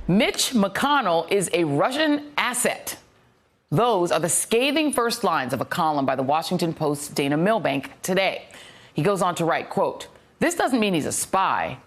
Mitch McConnell is a Russian asset. Those are the scathing first lines of a column by the Washington Post's Dana Milbank today. He goes on to write, quote, "This doesn't mean he's a spy,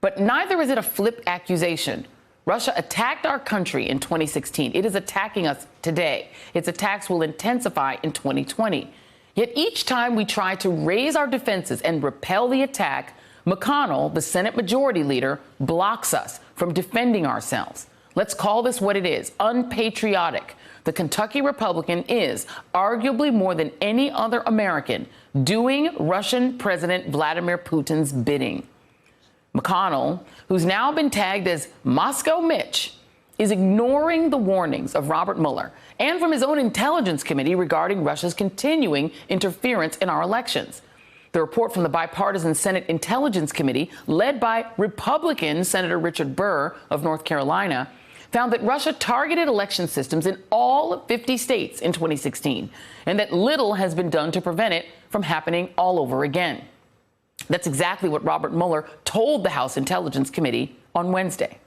but neither is it a flip accusation. Russia attacked our country in 2016. It is attacking us today. Its attacks will intensify in 2020. Yet each time we try to raise our defenses and repel the attack, McConnell, the Senate Majority Leader, blocks us from defending ourselves. Let's call this what it is, unpatriotic. The Kentucky Republican is, arguably more than any other American, doing Russian President Vladimir Putin's bidding." McConnell, who's now been tagged as Moscow Mitch, is ignoring the warnings of Robert Mueller and from his own Intelligence Committee regarding Russia's continuing interference in our elections. The report from the bipartisan Senate Intelligence Committee, led by Republican Senator Richard Burr of North Carolina, found that Russia targeted election systems in all 50 states in 2016, and that little has been done to prevent it from happening all over again. That's exactly what Robert Mueller told the House Intelligence Committee on Wednesday.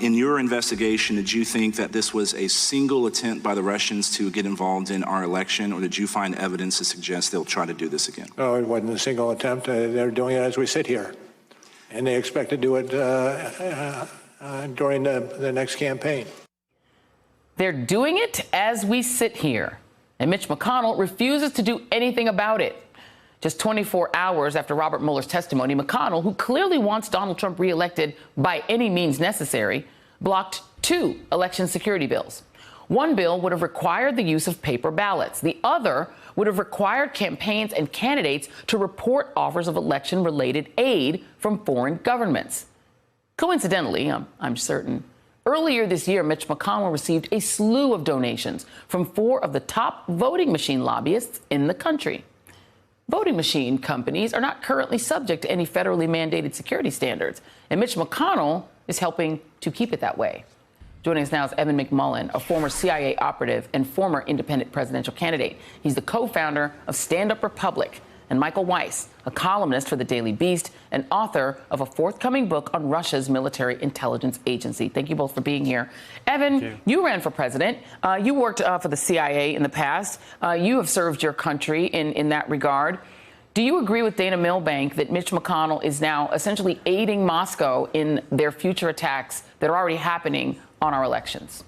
In your investigation, did you think that this was a single attempt by the Russians to get involved in our election, or did you find evidence to suggest they'll try to do this again? No, it wasn't a single attempt. They're doing it as we sit here, and they expect to do it during the next campaign. They're doing it as we sit here, and Mitch McConnell refuses to do anything about it. Just 24 hours after Robert Mueller's testimony, McConnell, who clearly wants Donald Trump reelected by any means necessary, blocked 2 election security bills. One bill would have required the use of paper ballots. The other would have required campaigns and candidates to report offers of election-related aid from foreign governments. Coincidentally, I'm certain, earlier this year, Mitch McConnell received a slew of donations from 4 of the top voting machine lobbyists in the country. Voting machine companies are not currently subject to any federally mandated security standards, and Mitch McConnell is helping to keep it that way. Joining us now is Evan McMullin, a former CIA operative and former independent presidential candidate. He's the co-founder of Stand Up Republic, and Michael Weiss, a columnist for the Daily Beast and author of a forthcoming book on Russia's military intelligence agency. Thank you both for being here. Evan, you ran for president. You worked for the CIA in the past. You have served your country in that regard. Do you agree with Dana Milbank that Mitch McConnell is now essentially aiding Moscow in their future attacks that are already happening on our elections?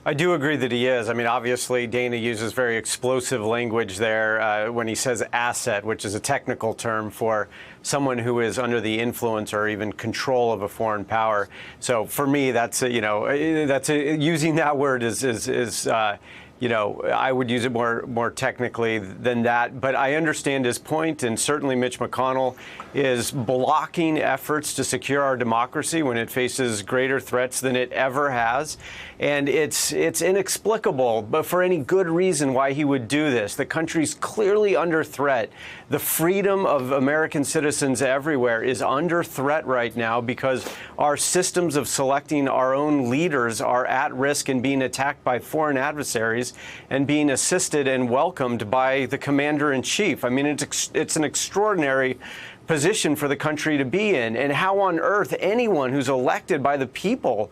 I do agree that he is. I mean, obviously, Dana uses very explosive language there when he says asset, which is a technical term for someone who is under the influence or even control of a foreign power. So for me, that's, using that word is I would use it more technically than that. But I understand his point, and certainly Mitch McConnell is blocking efforts to secure our democracy when it faces greater threats than it ever has. And it's inexplicable, but for any good reason, why he would do this. The country's clearly under threat. The freedom of American citizens everywhere is under threat right now because our systems of selecting our own leaders are at risk and being attacked by foreign adversaries and being assisted and welcomed by the commander-in-chief. I mean, it's an extraordinary position for the country to be in. And how on earth anyone who's elected by the people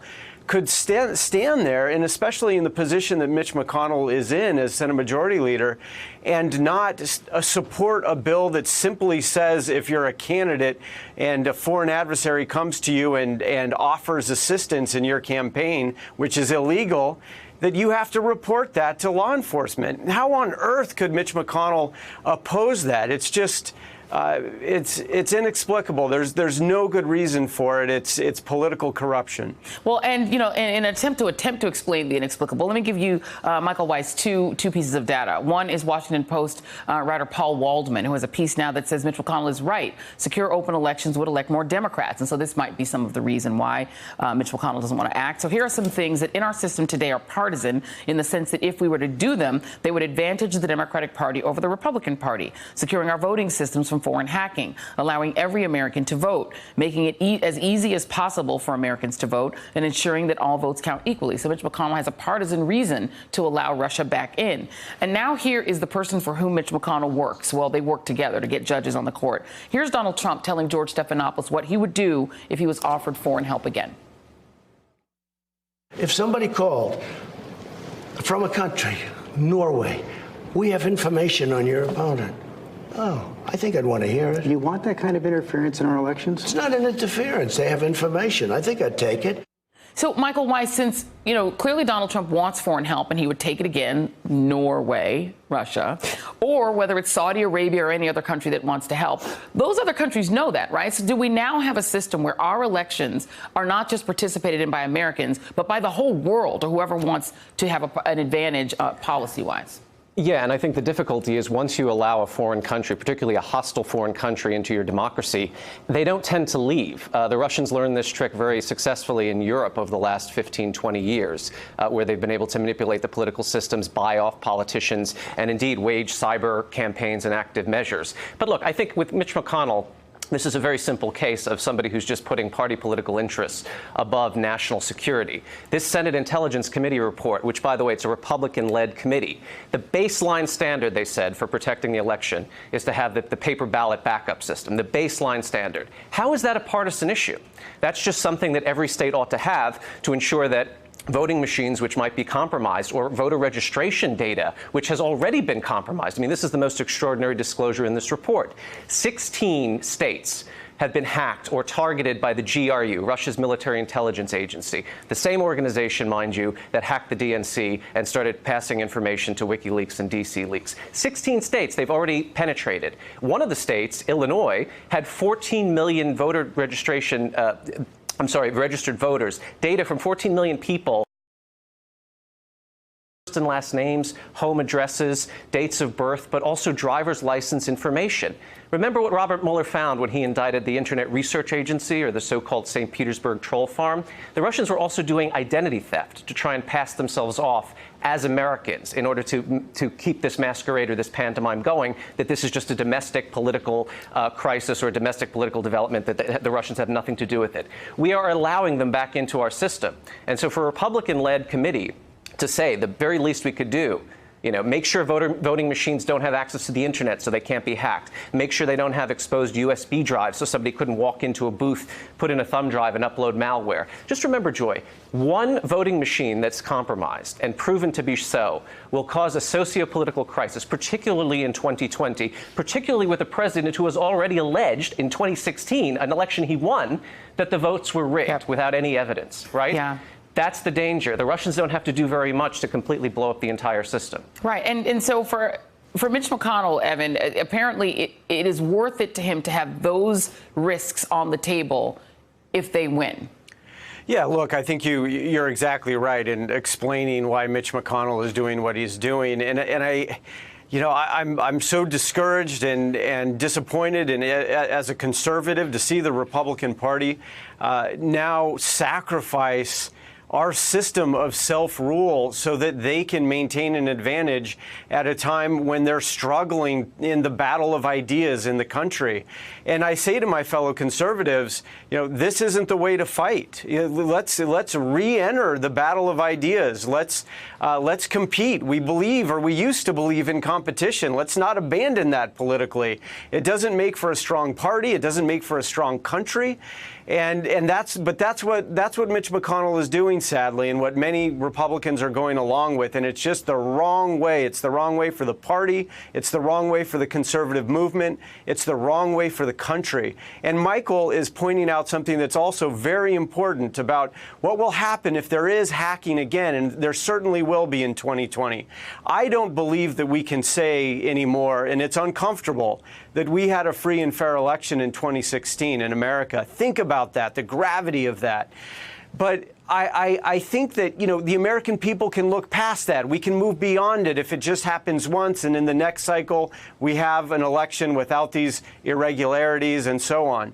could stand there, and especially in the position that Mitch McConnell is in as Senate Majority Leader, and not support a bill that simply says if you're a candidate and a foreign adversary comes to you and offers assistance in your campaign, which is illegal, that you have to report that to law enforcement. How on earth could Mitch McConnell oppose that? It's just it's inexplicable. There's no good reason for it. It's political corruption. Well, and in an attempt to explain the inexplicable, let me give you, Michael Weiss, two pieces of data. One is Washington Post writer Paul Waldman, who has a piece now that says Mitch McConnell is right. Secure, open elections would elect more Democrats, and so this might be some of the reason why Mitch McConnell doesn't want to act. So here are some things that in our system today are partisan, in the sense that if we were to do them, they would advantage the Democratic Party over the Republican Party. Securing our voting systems from foreign hacking, allowing every American to vote, making it as easy as possible for Americans to vote, and ensuring that all votes count equally. So Mitch McConnell has a partisan reason to allow Russia back in. And now here is the person for whom Mitch McConnell works. Well, they work together to get judges on the court. Here's Donald Trump telling George Stephanopoulos what he would do if he was offered foreign help again. If somebody called from a country, Norway, we have information on your opponent. Oh, I think I'd want to hear it. You want that kind of interference in our elections? It's not an interference. They have information. I think I'd take it. So, Michael Weiss, since, clearly Donald Trump wants foreign help and he would take it again, Norway, Russia, or whether it's Saudi Arabia or any other country that wants to help, those other countries know that, right? So do we now have a system where our elections are not just participated in by Americans, but by the whole world or whoever wants to have an advantage policy-wise? Yeah, and I think the difficulty is once you allow a foreign country, particularly a hostile foreign country, into your democracy, they don't tend to leave. The Russians learned this trick very successfully in Europe over the last 15, 20 years, where they've been able to manipulate the political systems, buy off politicians, and indeed wage cyber campaigns and active measures. But look, I think with Mitch McConnell, this is a very simple case of somebody who's just putting party political interests above national security. This Senate Intelligence Committee report, which, by the way, it's a Republican-led committee, the baseline standard, they said, for protecting the election is to have the paper ballot backup system, the baseline standard. How is that a partisan issue? That's just something that every state ought to have to ensure that voting machines which might be compromised, or voter registration data, which has already been compromised. I mean, this is the most extraordinary disclosure in this report. 16 states have been hacked or targeted by the GRU, Russia's military intelligence agency, the same organization, mind you, that hacked the DNC and started passing information to WikiLeaks and DC Leaks. 16 states they've already penetrated. One of the states, Illinois, had 14 million registered voters, data from 14 million people, first and last names, home addresses, dates of birth, but also driver's license information. Remember what Robert Mueller found when he indicted the Internet Research Agency, or the so-called St. Petersburg troll farm? The Russians were also doing identity theft to try and pass themselves off as Americans in order to keep this masquerade or this pantomime going, that this is just a domestic political crisis or a domestic political development, that the Russians have nothing to do with it. We are allowing them back into our system. And so for a Republican-led committee to say the very least we could do, make sure voting machines don't have access to the internet so they can't be hacked. Make sure they don't have exposed USB drives so somebody couldn't walk into a booth, put in a thumb drive, and upload malware. Just remember, Joy, one voting machine that's compromised and proven to be so will cause a socio-political crisis, particularly in 2020, particularly with a president who has already alleged in 2016, an election he won, that the votes were rigged without any evidence, right? Yeah. That's the danger. The Russians don't have to do very much to completely blow up the entire system. Right. And so for Mitch McConnell, Evan, apparently it is worth it to him to have those risks on the table if they win. Yeah, look, I think you're exactly right in explaining why Mitch McConnell is doing what he's doing. I'm so discouraged and disappointed, and as a conservative, to see the Republican Party now sacrifice our system of self-rule so that they can maintain an advantage at a time when they're struggling in the battle of ideas in the country. And I say to my fellow conservatives, this isn't the way to fight. Let's re-enter the battle of ideas. Let's compete. We used to believe in competition. Let's not abandon that politically. It doesn't make for a strong party. It doesn't make for a strong country. And that's what Mitch McConnell is doing, sadly, and what many Republicans are going along with. And it's just the wrong way. It's the wrong way for the party. It's the wrong way for the conservative movement. It's the wrong way for the country. And Michael is pointing out something that's also very important about what will happen if there is hacking again, and there certainly will be in 2020. I don't believe that we can say anymore, and it's uncomfortable, that we had a free and fair election in 2016 in America. Think about that, the gravity of that. But I think that, the American people can look past that. We can move beyond it if it just happens once, and in the next cycle we have an election without these irregularities and so on.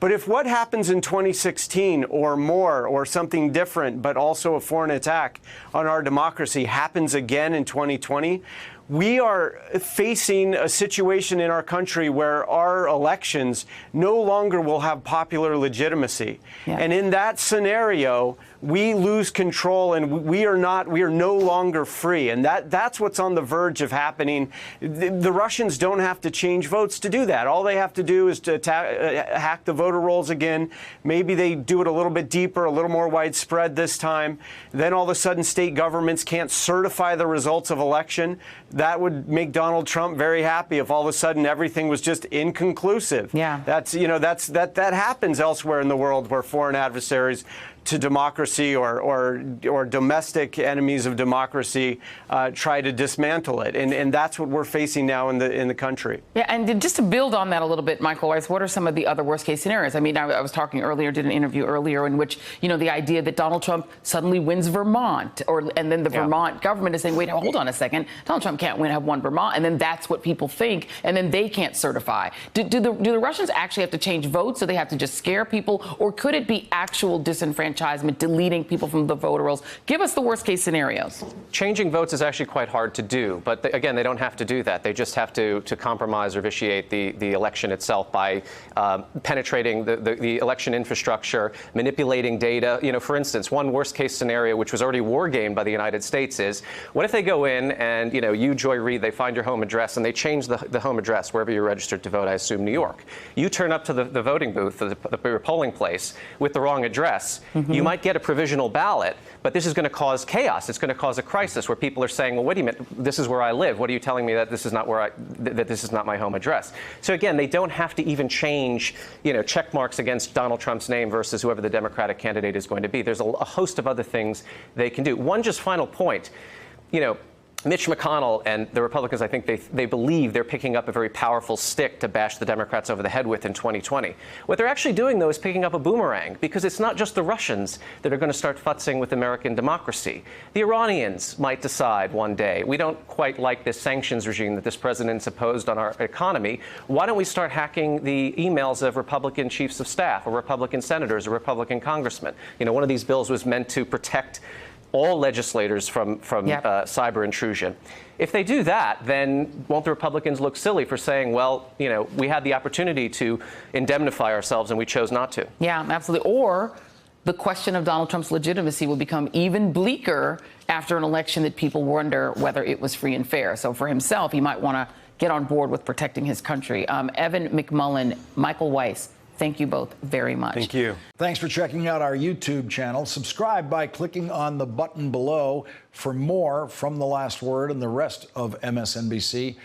But if what happens in 2016 or more, or something different, but also a foreign attack on our democracy, happens again in 2020, we are facing a situation in our country where our elections no longer will have popular legitimacy. Yeah. And in that scenario, we lose control and we are no longer free. And that's what's on the verge of happening. The Russians don't have to change votes to do that. All they have to do is to hack the voter rolls again. Maybe they do it a little bit deeper, a little more widespread this time. Then all of a sudden state governments can't certify the results of election. That would make Donald Trump very happy if all of a sudden everything was just inconclusive. Yeah. That happens elsewhere in the world where foreign adversaries to democracy or domestic enemies of democracy try to dismantle it, and that's what we're facing now in the country. Yeah, and just to build on that a little bit, Michael Weiss, what are some of the other worst case scenarios? I mean, I was talking earlier, did an interview earlier in which, the idea that Donald Trump suddenly wins Vermont, and then the Vermont government is saying, wait, hold on a second, Donald Trump can't have won Vermont, and then that's what people think, and then they can't certify. Do the Russians actually have to change votes, so they have to just scare people, or could it be actual disenfranchisement, deleting people from the voter rolls? Give us the worst case scenarios. Changing votes is actually quite hard to do, but again, they don't have to do that. They just have to compromise or vitiate the election itself by penetrating the election infrastructure, manipulating data. For instance, one worst case scenario, which was already war gamed by the United States, is what if they go in and, you, Joy Reid, they find your home address and they change the home address wherever you're registered to vote, I assume New York. You turn up to the voting booth, the polling place, with the wrong address. Mm-hmm. You might get a provisional ballot, but this is going to cause chaos. It's going to cause a crisis where people are saying, well, wait a minute, this is where I live. What are you telling me that this is not that this is not my home address? So again, they don't have to even change, check marks against Donald Trump's name versus whoever the Democratic candidate is going to be. There's a host of other things they can do. One just final point, Mitch McConnell and the Republicans, I think they believe they're picking up a very powerful stick to bash the Democrats over the head with in 2020. What they're actually doing, though, is picking up a boomerang, because it's not just the Russians that are going to start futzing with American democracy. The Iranians might decide one day, we don't quite like this sanctions regime that this president's imposed on our economy. Why don't we start hacking the emails of Republican chiefs of staff or Republican senators or Republican congressmen? One of these bills was meant to protect all legislators from cyber intrusion. If they do that, then won't the Republicans look silly for saying, well, we had the opportunity to indemnify ourselves and we chose not to? Yeah, absolutely. Or the question of Donald Trump's legitimacy will become even bleaker after an election that people wonder whether it was free and fair. So for himself, he might want to get on board with protecting his country. Evan McMullin, Michael Weiss, thank you both very much. Thank you. Thanks for checking out our YouTube channel. Subscribe by clicking on the button below for more from The Last Word and the rest of MSNBC.